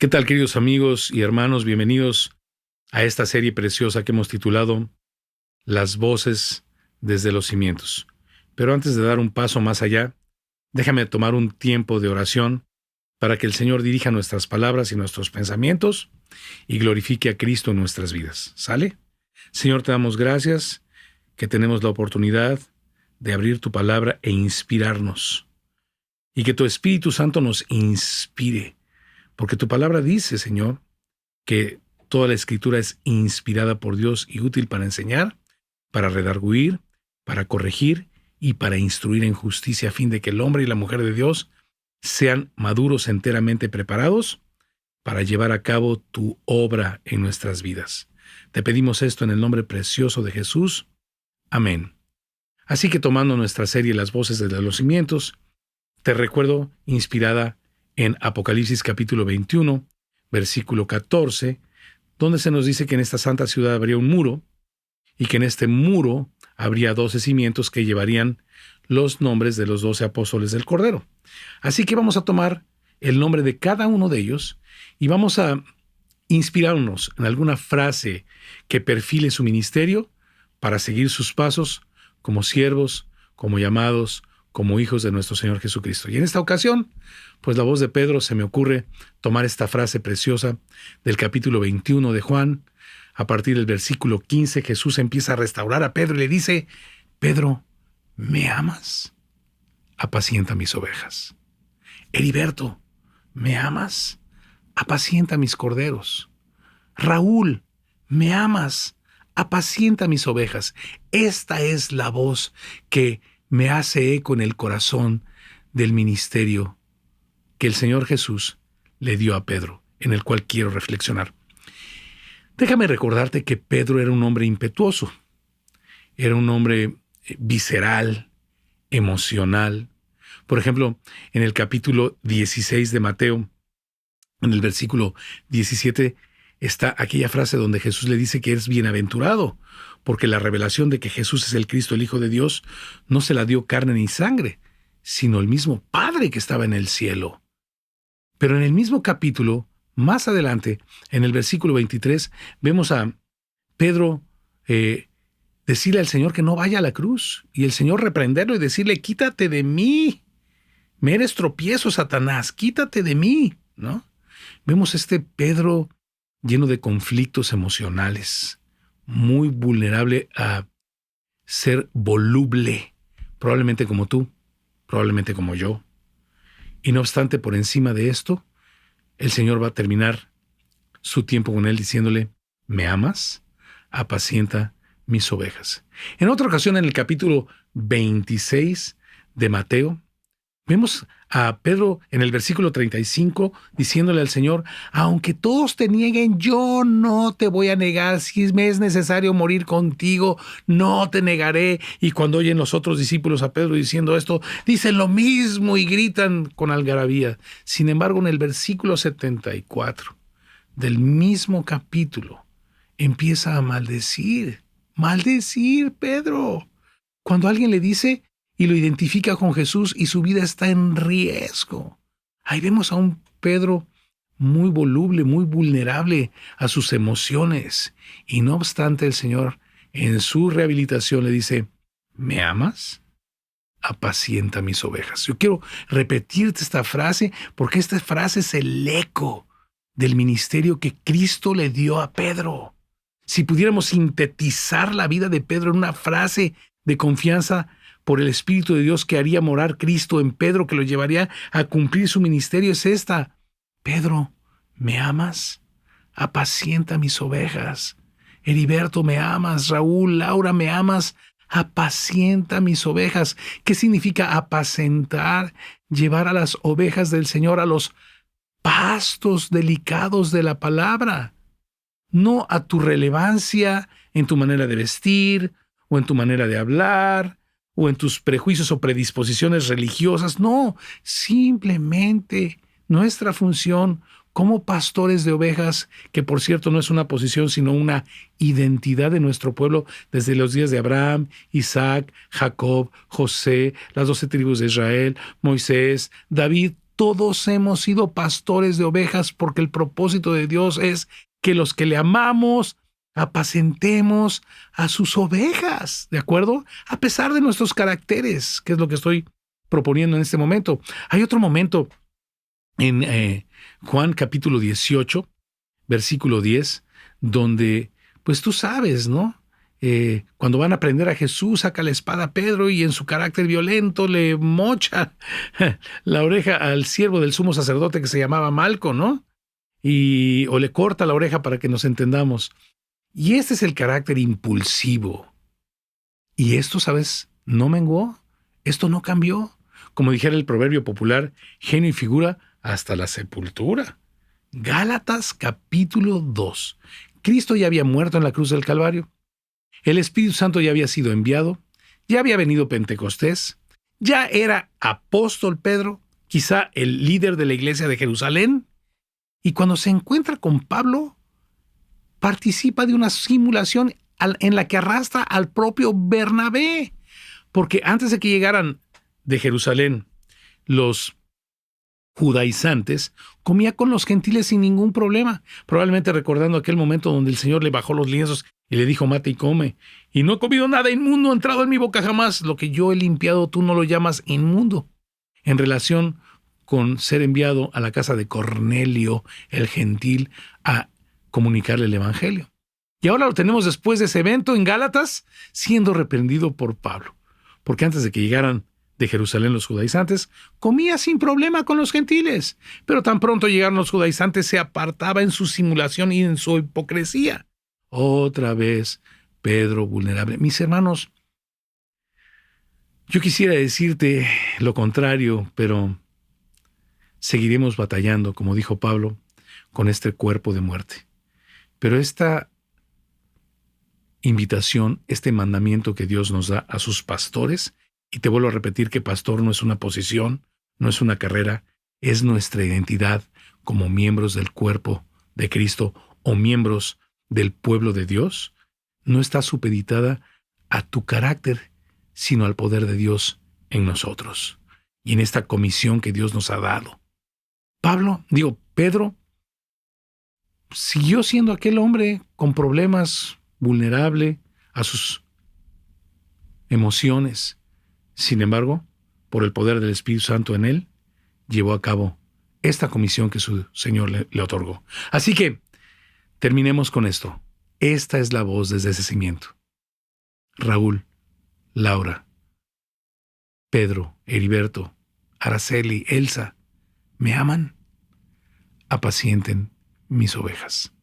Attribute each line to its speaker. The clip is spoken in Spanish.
Speaker 1: tal, queridos amigos y hermanos? Bienvenidos a esta serie preciosa que hemos titulado Las voces desde los cimientos. Pero antes de dar un paso más allá, déjame tomar un tiempo de oración para que el Señor dirija nuestras palabras y nuestros pensamientos y glorifique a Cristo en nuestras vidas. ¿Sale? Señor, te damos gracias que tenemos la oportunidad de abrir tu palabra e inspirarnos. Y que tu Espíritu Santo nos inspire. Porque tu palabra dice, Señor, que toda la Escritura es inspirada por Dios y útil para enseñar, para redarguir, para corregir y para instruir en justicia, a fin de que el hombre y la mujer de Dios sean maduros, enteramente preparados para llevar a cabo tu obra en nuestras vidas. Te pedimos esto en el nombre precioso de Jesús. Amén. Así que tomando nuestra serie Las voces desde los cimientos, te recuerdo inspirada en Apocalipsis capítulo 21, versículo 14, donde se nos dice que en esta santa ciudad habría un muro y que en este muro habría 12 cimientos que llevarían los nombres de los 12 apóstoles del Cordero. Así que vamos a tomar el nombre de cada uno de ellos y vamos a inspirarnos en alguna frase que perfile su ministerio para seguir sus pasos como siervos, como llamados, como hijos de nuestro Señor Jesucristo. Y en esta ocasión, pues la voz de Pedro se me ocurre tomar esta frase preciosa del capítulo 21 de Juan. A partir del versículo 15, Jesús empieza a restaurar a Pedro y le dice: Pedro, ¿me amas? Apacienta mis ovejas. Heriberto, ¿me amas? Apacienta mis corderos. Raúl, ¿me amas? Apacienta mis ovejas. Esta es la voz que me hace eco en el corazón del ministerio que el Señor Jesús le dio a Pedro, en el cual quiero reflexionar. Déjame recordarte que Pedro era un hombre impetuoso, era un hombre visceral, emocional. Por ejemplo, en el capítulo 16 de Mateo, en el versículo 17, está aquella frase donde Jesús le dice que es bienaventurado, porque la revelación de que Jesús es el Cristo, el Hijo de Dios, no se la dio carne ni sangre, sino el mismo Padre que estaba en el cielo. Pero en el mismo capítulo, más adelante, en el versículo 23, vemos a Pedro decirle al Señor que no vaya a la cruz, y el Señor reprenderlo y decirle: quítate de mí, me eres tropiezo, Satanás, quítate de mí, ¿no? Vemos este Pedro lleno de conflictos emocionales, muy vulnerable a ser voluble, probablemente como tú, probablemente como yo. Y no obstante, por encima de esto, el Señor va a terminar su tiempo con él diciéndole: ¿me amas? Apacienta mis ovejas. En otra ocasión, en el capítulo 26 de Mateo, vemos a Pedro en el versículo 35 diciéndole al Señor: aunque todos te nieguen, yo no te voy a negar. Si me es necesario morir contigo, no te negaré. Y cuando oyen los otros discípulos a Pedro diciendo esto, dicen lo mismo y gritan con algarabía. Sin embargo, en el versículo 74 del mismo capítulo, empieza a maldecir Pedro. Cuando alguien le dice y lo identifica con Jesús y su vida está en riesgo. Ahí vemos a un Pedro muy voluble, muy vulnerable a sus emociones. Y no obstante, el Señor en su rehabilitación le dice: ¿me amas? Apacienta mis ovejas. Yo quiero repetirte esta frase porque esta frase es el eco del ministerio que Cristo le dio a Pedro. Si pudiéramos sintetizar la vida de Pedro en una frase de confianza por el Espíritu de Dios que haría morar Cristo en Pedro, que lo llevaría a cumplir su ministerio, es esta: Pedro, ¿me amas? Apacienta mis ovejas. Heriberto, ¿me amas? Raúl, Laura, ¿me amas? Apacienta mis ovejas. ¿Qué significa apacentar? Llevar a las ovejas del Señor a los pastos delicados de la palabra. No a tu relevancia en tu manera de vestir o en tu manera de hablar, o en tus prejuicios o predisposiciones religiosas. No, simplemente nuestra función como pastores de ovejas, que por cierto no es una posición sino una identidad de nuestro pueblo desde los días de Abraham, Isaac, Jacob, José, las 12 tribus de Israel, Moisés, David, todos hemos sido pastores de ovejas porque el propósito de Dios es que los que le amamos apacentemos a sus ovejas, ¿de acuerdo? A pesar de nuestros caracteres, que es lo que estoy proponiendo en este momento. Hay otro momento en Juan capítulo 18, versículo 10, donde, pues tú sabes, ¿no? Cuando van a prender a Jesús, saca la espada a Pedro y en su carácter violento le mocha la oreja al siervo del sumo sacerdote que se llamaba Malco, ¿no? O le corta la oreja para que nos entendamos. Y este es el carácter impulsivo. Y esto, ¿sabes? No menguó. Esto no cambió. Como dijera el proverbio popular, genio y figura hasta la sepultura. Gálatas capítulo 2. Cristo ya había muerto en la cruz del Calvario. El Espíritu Santo ya había sido enviado. Ya había venido Pentecostés. Ya era apóstol Pedro, quizá el líder de la iglesia de Jerusalén. Y cuando se encuentra con Pablo, participa de una simulación en la que arrastra al propio Bernabé. Porque antes de que llegaran de Jerusalén los judaizantes, comía con los gentiles sin ningún problema, probablemente recordando aquel momento donde el Señor le bajó los lienzos y le dijo, mate y come. Y no he comido nada inmundo, entrado en mi boca jamás. Lo que yo he limpiado, tú no lo llamas inmundo. En relación con ser enviado a la casa de Cornelio, el gentil, a comunicarle el evangelio. Y ahora lo tenemos después de ese evento en Gálatas, siendo reprendido por Pablo. Porque antes de que llegaran de Jerusalén los judaizantes, comía sin problema con los gentiles. Pero tan pronto llegaron los judaizantes, se apartaba en su simulación y en su hipocresía. Otra vez, Pedro vulnerable. Mis hermanos, yo quisiera decirte lo contrario, pero seguiremos batallando, como dijo Pablo, con este cuerpo de muerte. Pero esta invitación, este mandamiento que Dios nos da a sus pastores, y te vuelvo a repetir que pastor no es una posición, no es una carrera, es nuestra identidad como miembros del cuerpo de Cristo o miembros del pueblo de Dios, no está supeditada a tu carácter, sino al poder de Dios en nosotros y en esta comisión que Dios nos ha dado. Pedro siguió siendo aquel hombre con problemas, vulnerable a sus emociones. Sin embargo, por el poder del Espíritu Santo en él, llevó a cabo esta comisión que su Señor le otorgó. Así que, terminemos con esto. Esta es la voz desde ese cimiento. Raúl, Laura, Pedro, Heriberto, Araceli, Elsa, ¿me aman? Apacienten mis ovejas.